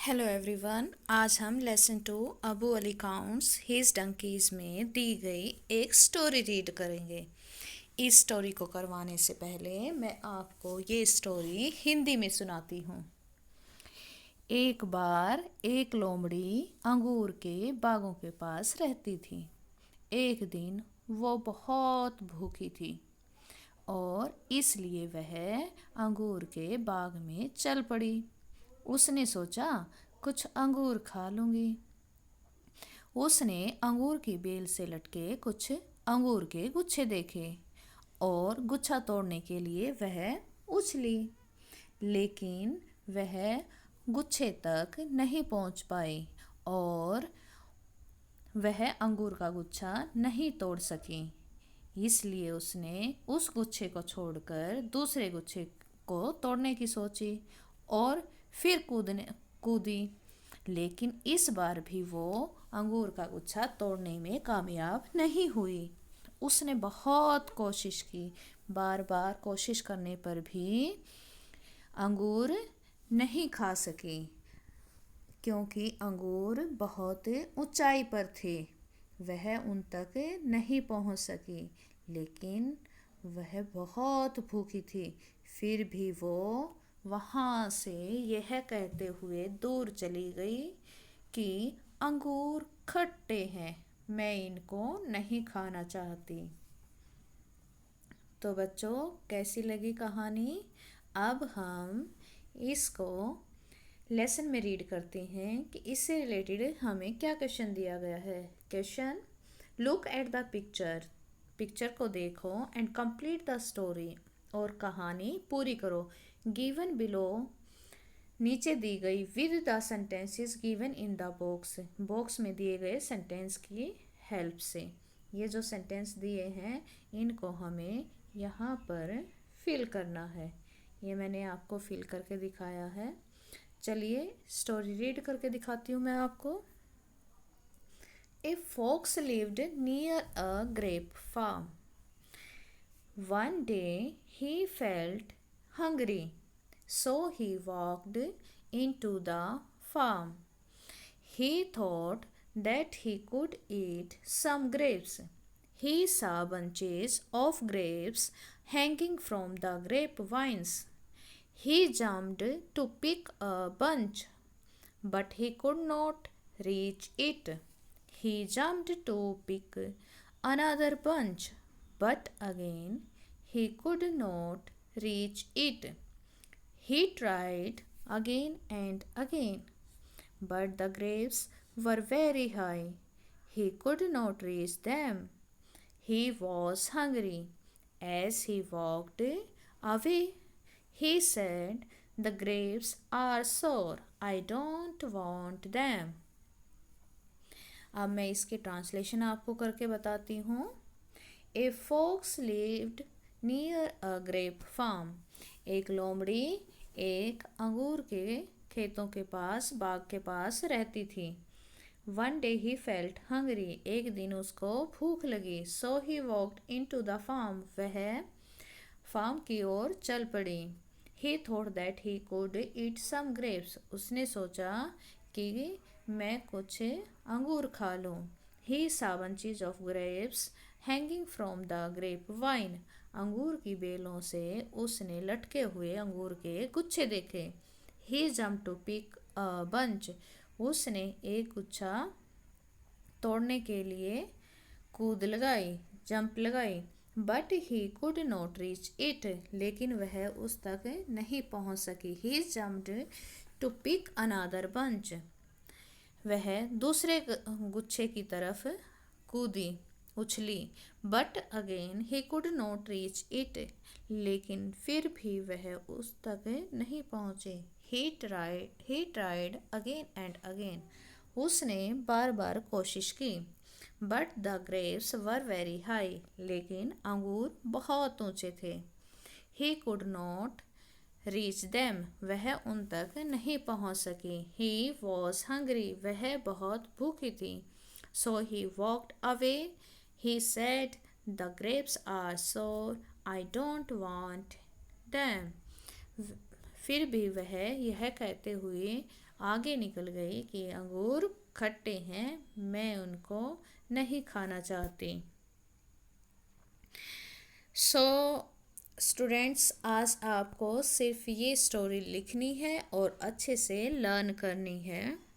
Hello everyone. आज हम lesson 2 Abu Ali counts his donkeys में दी गई एक स्टोरी रीड करेंगे। इस स्टोरी को करवाने से पहले मैं आपको ये स्टोरी हिंदी में सुनाती हूँ। एक बार एक लोमड़ी अंगूर के बागों के पास रहती थी। एक दिन वो बहुत भूखी थी और इसलिए वह अंगूर के बाग में चल पड़ी। उसने सोचा कुछ अंगूर खा लूंगी। उसने अंगूर की बेल से लटके कुछ अंगूर के गुच्छे देखे और गुच्छा तोड़ने के लिए वह उछली, लेकिन वह गुच्छे तक नहीं पहुंच पाई और वह अंगूर का गुच्छा नहीं तोड़ सकी। इसलिए उसने उस गुच्छे को छोड़कर दूसरे गुच्छे को तोड़ने की सोची और फिर कूदी, लेकिन इस बार भी वो अंगूर का गुच्छा तोड़ने में कामयाब नहीं हुई। उसने बहुत कोशिश की, बार बार कोशिश करने पर भी अंगूर नहीं खा सकी, क्योंकि अंगूर बहुत ऊंचाई पर थे। वह उन तक नहीं पहुंच सकी, लेकिन वह बहुत भूखी थी। फिर भी वो वहाँ से यह कहते हुए दूर चली गई कि अंगूर खट्टे हैं, मैं इनको नहीं खाना चाहती। तो बच्चों, कैसी लगी कहानी? अब हम इसको लेसन में रीड करते हैं कि इससे रिलेटेड हमें क्या क्वेश्चन दिया गया है। Question: look at the picture को देखो एंड कंप्लीट द स्टोरी, और कहानी पूरी करो। गिवन बिलो, नीचे दी गई, with the sentences given in the box में दिए गए सेंटेंस की हेल्प से। ये जो सेंटेंस दिए हैं इनको हमें यहाँ पर फिल करना है। ये मैंने आपको फिल करके दिखाया है। चलिए स्टोरी रीड करके दिखाती हूँ मैं आपको। ए fox lived near a grape farm. One day he felt hungry, so he walked into the farm. He thought that he could eat some grapes. He saw bunches of grapes hanging from the grapevines. He jumped to pick a bunch, but he could not reach it. He jumped to pick another bunch, but again he could not reach it. He tried again and again, but the grapes were very high. He could not reach them. He was hungry. As he walked away, he said, "The grapes are sour. I don't want them." अब मैं इसकी translation आपको करके बताती हूँ। A fox lived near a grape farm. एक लोमड़ी एक अंगूर के खेतों के पास, बाग के पास रहती थी। One day he felt hungry, एक दिन उसको भूख लगी। So he walked into the farm, वह फार्म की ओर चल पड़ी। He thought that he could eat some grapes, उसने सोचा कि मैं कुछ अंगूर खा लूँ। ही सा bunches of grapes hanging from the grape vine, अंगूर की बेलों से उसने लटके हुए अंगूर के गुच्छे देखे। He jump to pick a bunch, उसने एक गुच्छा तोड़ने के लिए कूद लगाई, जंप लगाई। But he could not reach it, लेकिन वह उस तक नहीं पहुंच सकी। He jumped to pick another bunch, वह दूसरे गुच्छे की तरफ कूदी, उछली। But again he could not reach it, लेकिन फिर भी वह उस तक नहीं पहुंचे। He tried again and again, उसने बार बार कोशिश की। But the grapes were very high, लेकिन अंगूर बहुत ऊंचे थे। He could not reach them, वह उन तक नहीं पहुंच सकी। ही वॉज हंग्री, वह बहुत भूखी थी। So he walked away, he said, the grapes are sour, I don't want them. फिर भी वह यह कहते हुए आगे निकल गई कि अंगूर खट्टे हैं, मैं उनको नहीं खाना चाहती। सो स्टूडेंट्स, आज आपको सिर्फ ये स्टोरी लिखनी है और अच्छे से लर्न करनी है।